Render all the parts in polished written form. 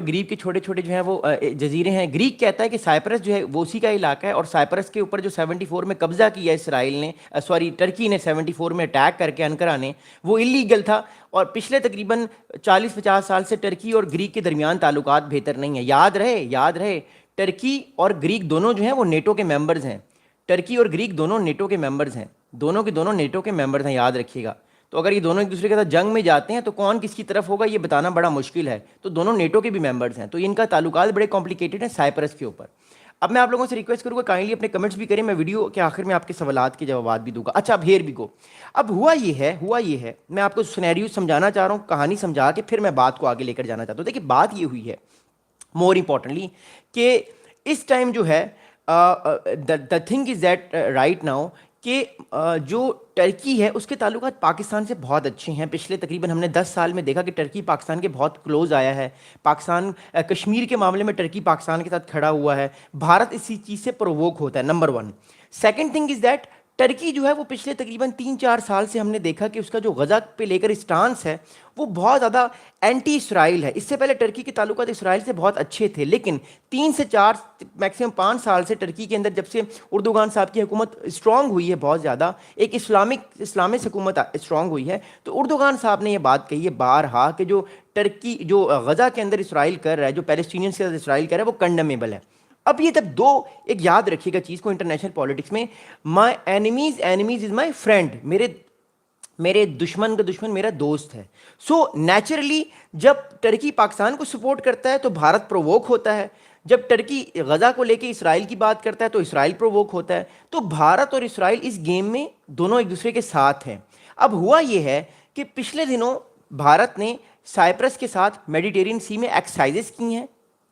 Greek के छोटे छोटे जो हैं वो जजीरे हैं। ग्रीक कहता है कि साइप्रस जो है वो उसी का इलाका है, और साइप्रस के ऊपर जो 74 में कब्जा किया इसराइल ने, सॉरी टर्की ने 74 में अटैक करके अनकरा ने, वो इलीगल था। और पिछले तकरीबन 40-50 साल से टर्की और ग्रीक के दरमियान ताल्लुकात बेहतर नहीं है। याद रहे टर्की और ग्रीक दोनों जो हैं वो नेटो के मेंबर्स हैं। टर्की और ग्रीक दोनों नेटो के मेंबर्स हैं, दोनों के दोनों नेटो के मेंबर्स हैं, याद रखिएगा। तो अगर ये दोनों एक दूसरे के साथ जंग में जाते हैं तो कौन किसकी तरफ होगा ये बताना बड़ा मुश्किल है। तो दोनों नेटो के भी मेंबर्स हैं, तो इनका ताल्लुकात बड़े कॉम्प्लिकेटेड हैं साइप्रस के ऊपर। अब मैं आप लोगों से रिक्वेस्ट करूंगा काइंडली अपने कमेंट्स भी करें, मैं वीडियो के आखिर में आपके सवालात के जवाब भी दूंगा। अच्छा, अब हेयर भी गो। अब हुआ ये है, मैं आपको सिनेरियो समझाना चाह रहा हूँ, कहानी समझा के फिर मैं बात को आगे लेकर जाना चाहता हूँ। देखिए बात ये हुई है मोर इंपॉर्टेंटली कि इस टाइम जो है the thing is that right now कि जो टर्की है उसके ताल्लुकात पाकिस्तान से बहुत अच्छे हैं। पिछले तकरीबन हमने 10 साल में देखा कि टर्की पाकिस्तान के बहुत क्लोज आया है। पाकिस्तान कश्मीर के मामले में टर्की पाकिस्तान के साथ खड़ा हुआ है। भारत इसी चीज़ से प्रोवोक होता है, number 1। Second thing is that Turkey जो है वो पिछले तकरीबन 3-4 साल से हमने देखा कि उसका जो गज़ा पे लेकर स्टांस है वो बहुत ज़्यादा एंटी इसराइल है। इससे पहले टर्की के ताल्लुकात इसराइल से बहुत अच्छे थे, लेकिन 3 से 4 मैक्सिमम 5 साल से टर्की के अंदर जब से उर्दुगान साहब की हुकूमत स्ट्रांग हुई है, बहुत ज़्यादा एक इस्लामिक हुकूमत स्ट्रांग हुई है, तो उर्दुगान साहब ने यह बात कही है बारहा कि जो टर्की जो गज़ा के अंदर इसराइल कर रहा है, जो पैलेस्टीनियंस के साथ इसराइल कर रहा है, वो कंडेमेबल है। अब ये तब दो, एक याद रखिएगा चीज़ को इंटरनेशनल पॉलिटिक्स में, माई एनिमीज इज माई फ्रेंड, मेरे दुश्मन का दुश्मन मेरा दोस्त है। सो नेचुरली जब टर्की पाकिस्तान को सपोर्ट करता है तो भारत प्रोवोक होता है, जब टर्की गजा को लेके इसराइल की बात करता है तो इसराइल प्रोवोक होता है। तो भारत और इसराइल इस गेम में दोनों एक दूसरे के साथ हैं। अब हुआ यह है कि पिछले दिनों भारत ने साइप्रस के साथ मेडिटेरियन सी में एक्सरसाइजेस की हैं,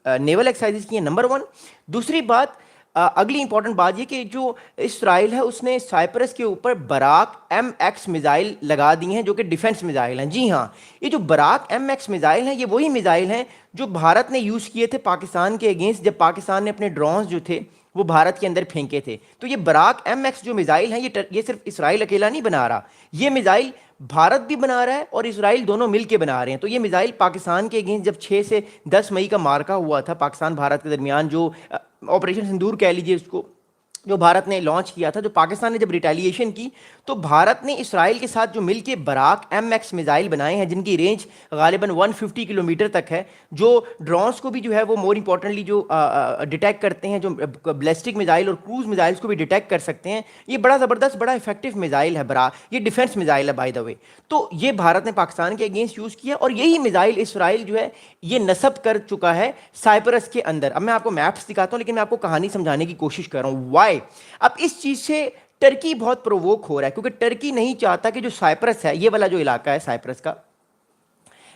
नेवल एक्सरसाइजेस की हैं, नंबर 1। दूसरी बात, अगली इंपॉर्टेंट बात ये कि जो इसराइल है उसने साइप्रस के ऊपर बराक MX मिज़ाइल लगा दी हैं, जो कि डिफेंस मिज़ाइल हैं। जी हाँ, ये जो बराक MX मिज़ाइल हैं ये वही मिज़ाइल हैं जो भारत ने यूज़ किए थे पाकिस्तान के अगेंस्ट, जब पाकिस्तान ने अपने ड्रोन्स जो थे वो भारत के अंदर फेंके थे। तो ये बराक MX जो मिज़ाइल हैं ये सिर्फ इसराइल अकेला नहीं बना रहा, ये मिज़ाइल भारत भी बना रहा है और इसराइल दोनों मिलके बना रहे हैं। तो ये मिसाइल पाकिस्तान के अगेंस्ट जब 6 से 10 मई का मार्का हुआ था पाकिस्तान भारत के दरमियान, जो ऑपरेशन सिंदूर कह लीजिए उसको, जो भारत ने लॉन्च किया था, जो पाकिस्तान ने जब रिटेलिएशन की तो भारत ने इसराइल के साथ जो मिलके बराक MX मिसाइल बनाए हैं जिनकी रेंज गालिबन 150 किलोमीटर तक है, जो ड्रोन्स को भी जो है वो मोर इंपॉर्टेंटली जो डिटेक्ट करते हैं, जो बैलिस्टिक मिसाइल और क्रूज मिसाइल्स को भी डिटेक्ट कर सकते हैं। ये बड़ा ज़बरदस्त बड़ा इफेक्टिव मिसाइल है बराक, ये डिफेंस मिसाइल है बाय द वे। तो ये भारत ने पाकिस्तान के अगेंस्ट यूज़ किया और यही मिसाइल इसराइल जो है ये नस्ब कर चुका है साइप्रस के अंदर। अब मैं आपको मैप्स दिखाता हूँ लेकिन मैं आपको कहानी समझाने की कोशिश कर रहा हूँ वाई। अब इस चीज़ से टर्की बहुत प्रोवोक हो रहा है क्योंकि टर्की नहीं चाहता कि जो साइप्रस है, ये वाला जो इलाका है साइप्रस का,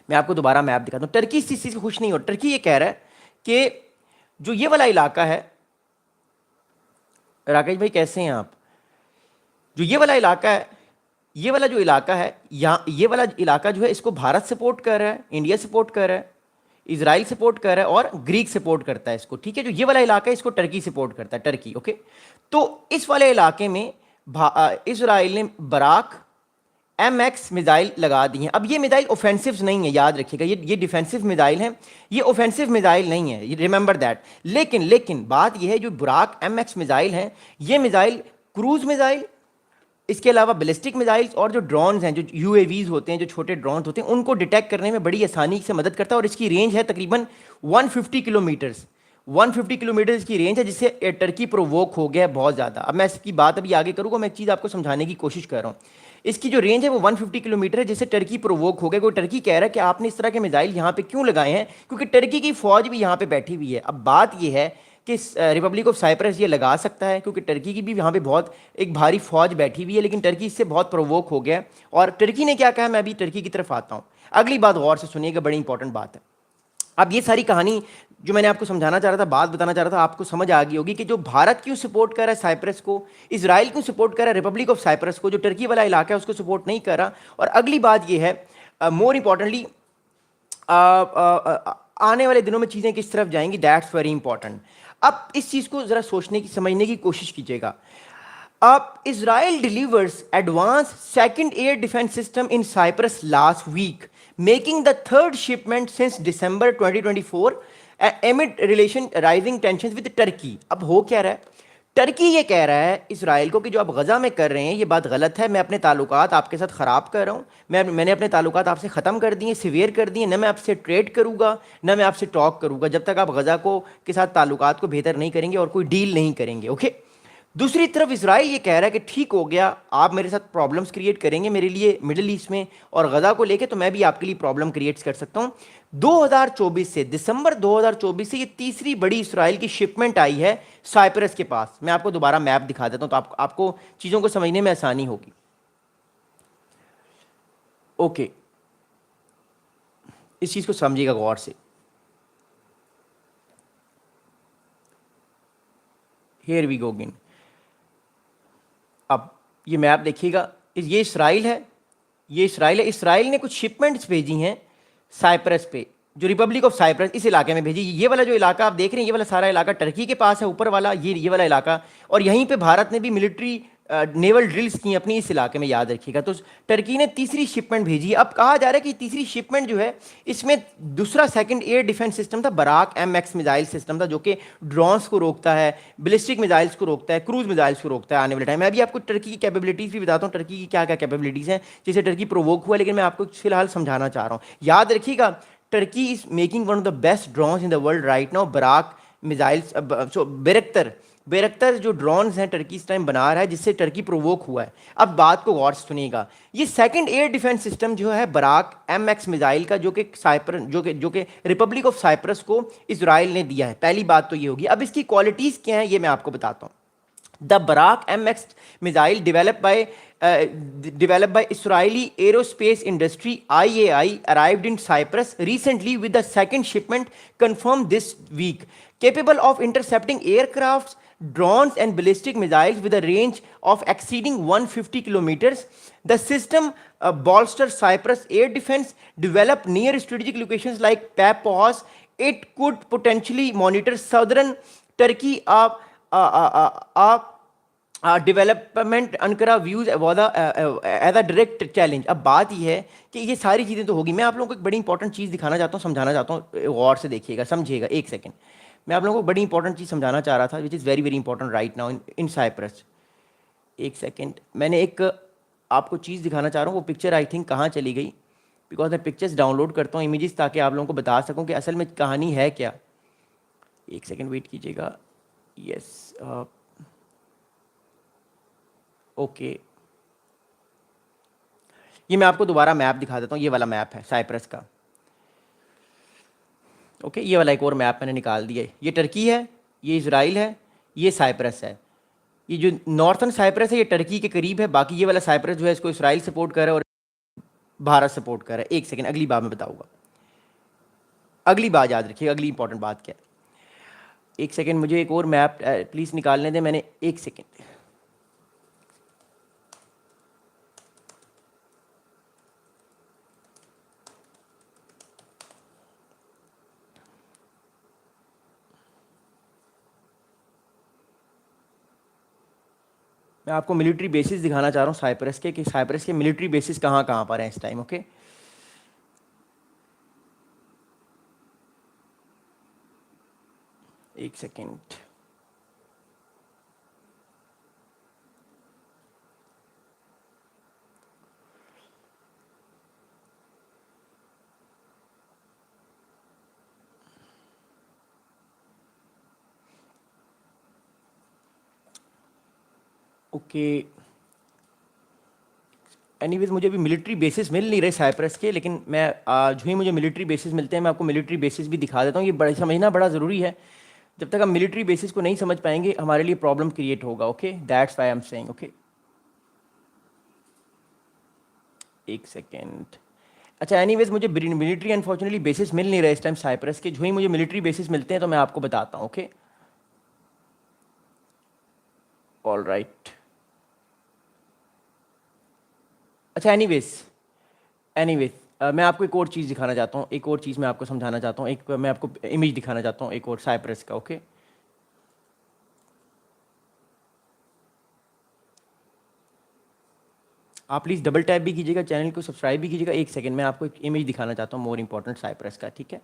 मैं आपको दोबारा मैप दिखाता हूँ। टर्की इस चीज़ से खुश नहीं हो, टर्की ये कह रहा है कि जो ये वाला इलाका है, राकेश भाई कैसे हैं आप, जो ये वाला इलाका है, ये वाला जो इलाका है, यहाँ ये वाला इलाका जो है इसको भारत सपोर्ट कर रहा है, इंडिया सपोर्ट कर रहा है, इजराइल सपोर्ट कर रहा है और ग्रीक सपोर्ट करता है इसको, ठीक है। जो ये वाला इलाका है इसको टर्की सपोर्ट करता है, टर्की, ओके। तो इस वाले इलाके में इजराइल ने बराक MX मिसाइल लगा दी हैं। अब ये मिसाइल ऑफेंसिव नहीं है, याद रखिएगा, ये डिफेंसिव मिसाइल हैं, ये ऑफेंसिव मिसाइल नहीं है, रिमेंबर दैट। लेकिन बात ये है जो बराक MX मिसाइल हैं, ये मिसाइल क्रूज मिसाइल, इसके अलावा बैलिस्टिक मिसाइल्स और जो ड्रोन्स हैं, जो UAVs होते हैं, जो छोटे ड्रोन्स होते हैं, उनको डिटेक्ट करने में बड़ी आसानी से मदद करता है। और इसकी रेंज है तकरीबन 150 किलोमीटर्स, 150 किलोमीटर की रेंज है, जिससे टर्की प्रोवोक हो गया है बहुत ज़्यादा। अब मैं इसकी बात अभी आगे करूँगा, मैं एक चीज़ आपको समझाने की कोशिश कर रहा हूँ। इसकी जो रेंज है वो 150 किलोमीटर है, जिससे टर्की प्रोवोक हो गया। कोई टर्की कह रहा है कि आपने इस तरह के मिसाइल यहाँ पे क्यों लगाए हैं, क्योंकि टर्की की फौज भी यहाँ पे बैठी हुई है। अब बात ये है कि रिपब्लिक ऑफ साइप्रस ये लगा सकता है क्योंकि टर्की की भी यहाँ पे बहुत एक भारी फौज बैठी हुई है, लेकिन टर्की इससे बहुत प्रोवोक हो गया। और टर्की ने क्या कहा, मैं अभी टर्की की तरफ आता हूँ। अगली बात गौर से सुनिएगा, बड़ी इंपॉर्टेंट बात है। अब ये सारी कहानी जो मैंने आपको समझाना चाह रहा था, बात बताना चाह रहा था, आपको समझ आ गई होगी कि जो भारत क्यों सपोर्ट कर रहा है साइप्रस को, इसराइल क्यों सपोर्ट कर रहा है रिपब्लिक ऑफ साइप्रस को, जो टर्की वाला इलाका है उसको सपोर्ट नहीं कर रहा। और अगली बात ये है मोर इंपॉर्टेंटली आने वाले दिनों में चीज़ें किस तरफ जाएंगी, दैट्स वेरी इंपॉर्टेंट। अब इस चीज़ को ज़रा सोचने की समझने की कोशिश कीजिएगा। अब Israel delivers advance second air defence system in Cyprus last week. making the third shipment since December 2024 amid relation rising tensions with Turkey. अब हो क्या रहा है? टर्की ये कह रहा है इसराइल को कि जो आप गजा में कर रहे हैं ये बात गलत है, मैं अपने ताल्लुकात आपके साथ ख़राब कर रहा हूँ, मैंने अपने ताल्लुकात आपसे ख़त्म कर दिए, सिवियर कर दिए, न मैं आपसे ट्रेड करूँगा न मैं आपसे टॉक करूँगा जब तक आप गजा को के साथ ताल्लुकात को बेहतर नहीं करेंगे और कोई डील नहीं करेंगे। ओके, दूसरी तरफ इसराइल ये कह रहा है कि ठीक हो गया, आप मेरे साथ प्रॉब्लम्स क्रिएट करेंगे मेरे लिए मिडिल ईस्ट में और गजा को लेके, तो मैं भी आपके लिए प्रॉब्लम क्रिएट कर सकता हूँ। 2024 से, दिसंबर 2024 से ये तीसरी बड़ी इसराइल की शिपमेंट आई है साइप्रस के पास। मैं आपको दोबारा मैप दिखा देता हूँ तो आपको चीज़ों को समझने में आसानी होगी। ओके, इस चीज़ को समझिएगा गौर से। Here we go again. अब ये मैप देखिएगा, ये इसराइल है, ये इसराइल है। इसराइल ने कुछ शिपमेंट्स भेजी हैं साइप्रस पे, जो रिपब्लिक ऑफ साइप्रस इस इलाके में भेजी। ये वाला जो इलाका आप देख रहे हैं, ये वाला सारा इलाका टर्की के पास है, ऊपर वाला ये वाला इलाका, और यहीं पे भारत ने भी मिलिट्री नेवल ड्रिल्स की अपनी इस इलाके में, याद रखिएगा। तो टर्की ने तीसरी शिपमेंट भेजी है। अब कहा जा रहा है कि तीसरी शिपमेंट जो है इसमें दूसरा सेकंड एयर डिफेंस सिस्टम था, बराक MX मिसाइल सिस्टम था, जो कि ड्रोन्स को रोकता है, बैलिस्टिक मिसाइल्स को रोकता है, क्रूज मिसाइल्स को रोकता है आने वाले टाइम। मैं अभी आपको टर्की की कैपेबिलिटीज़ भी बताता हूँ, टर्की की क्या क्या कैपेबिलिटीज़ हैं जिसे टर्की प्रोवोक हुआ, लेकिन मैं आपको फिलहाल समझाना चाह रहा हूँ। याद रखिएगा, Turkey is making one of the best drones in the world right now, Barak missiles, Bayraktar जो ड्रोन्स हैं टर्की इस टाइम बना रहा है, जिससे टर्की प्रोवोक हुआ है। अब बात को गौर से सुनिएगा, ये सेकंड एयर डिफेंस सिस्टम जो है बराक MX मिसाइल का, जो कि रिपब्लिक ऑफ साइप्रस को इजराइल ने दिया है। पहली बात तो ये होगी। अब इसकी क्वालिटीज़ क्या हैं ये मैं आपको बताता हूँ। The Barak MX missile developed by Israeli aerospace industry IAI arrived in Cyprus recently with the second shipment confirmed this week, capable of intercepting aircrafts, drones and ballistic missiles with a range of exceeding 150 kilometers. The system bolsters Cyprus air defense, developed near strategic locations like Paphos. It could potentially monitor southern Turkey development Ankara views as a direct challenge. अब बात यह है कि ये सारी चीज़ें तो होगी, मैं आप लोगों को एक बड़ी इंपॉर्टेंट चीज़ दिखाना चाहता हूँ, समझाना चाहता हूँ, गौर से देखिएगा, समझिएगा एक सेकंड। मैं आप लोगों को बड़ी इंपॉर्टेंट चीज़ समझाना चाह रहा था, which is very very important right now in Cyprus. एक सेकंड, मैंने एक आपको चीज़ दिखाना चाह रहा हूँ, वो पिक्चर आई थिंक कहाँ चली गई, बिकॉज मैं पिक्चर्स डाउनलोड करता हूँ इमेजेस, ताकि आप लोगों को बता सकूँ कि असल में कहानी है क्या। एक सेकंड वेट कीजिएगा। यस, ओके, ये मैं आपको दोबारा मैप दिखा देता हूँ। ये वाला मैप है साइप्रस का। ओके, ये वाला एक और मैप मैंने निकाल दिया है। ये टर्की है, ये इजराइल है, ये साइप्रस है। ये जो नॉर्थन साइप्रस है ये टर्की के करीब है, बाकी ये वाला साइप्रस जो है इसको इसराइल सपोर्ट कर रहा है और भारत सपोर्ट कर रहा है। एक सेकंड, अगली बात मैं बताऊंगा, अगली बात याद रखिएगा, अगली इंपॉर्टेंट बात क्या है। एक सेकंड, मुझे एक और मैप प्लीज़ निकालने दें, मैंने एक सेकंड। मैं आपको मिलिट्री बेसिस दिखाना चाह रहा हूँ साइप्रस के, कि साइप्रस के मिलिट्री बेसिस कहाँ कहाँ पर हैं इस टाइम। ओके, एक सेकेंड। ओके, एनीवेज मुझे अभी मिलिट्री बेसिस मिल नहीं रहे साइप्रस के, लेकिन मैं जो ही मुझे मिलिट्री बेसिस मिलते हैं मैं आपको मिलिट्री बेसिस भी दिखा देता हूँ। ये बड़ा समझना बड़ा ज़रूरी है, जब तक हम मिलिट्री बेसिस को नहीं समझ पाएंगे हमारे लिए प्रॉब्लम क्रिएट होगा। Okay, that's why I am saying. Okay, एक सेकेंड। अच्छा, एनीवेज मुझे मिलिट्री अनफॉर्चुनेटली बेसिस मिल नहीं रहे इस टाइम साइप्रस के, जो ही मुझे मिलिट्री बेसिस मिलते हैं तो मैं आपको बताता हूँ। Okay, all right. अच्छा, एनीवेज मैं आपको एक और चीज़ दिखाना चाहता हूँ, एक और चीज़ मैं आपको समझाना चाहता हूँ, एक मैं आपको इमेज दिखाना चाहता हूँ एक और साइप्रस का। ओके, आप प्लीज़ डबल टैप भी कीजिएगा, चैनल को सब्सक्राइब भी कीजिएगा। एक सेकंड मैं आपको एक इमेज दिखाना चाहता हूँ मोर इंपॉर्टेंट साइप्रस का, ठीक है।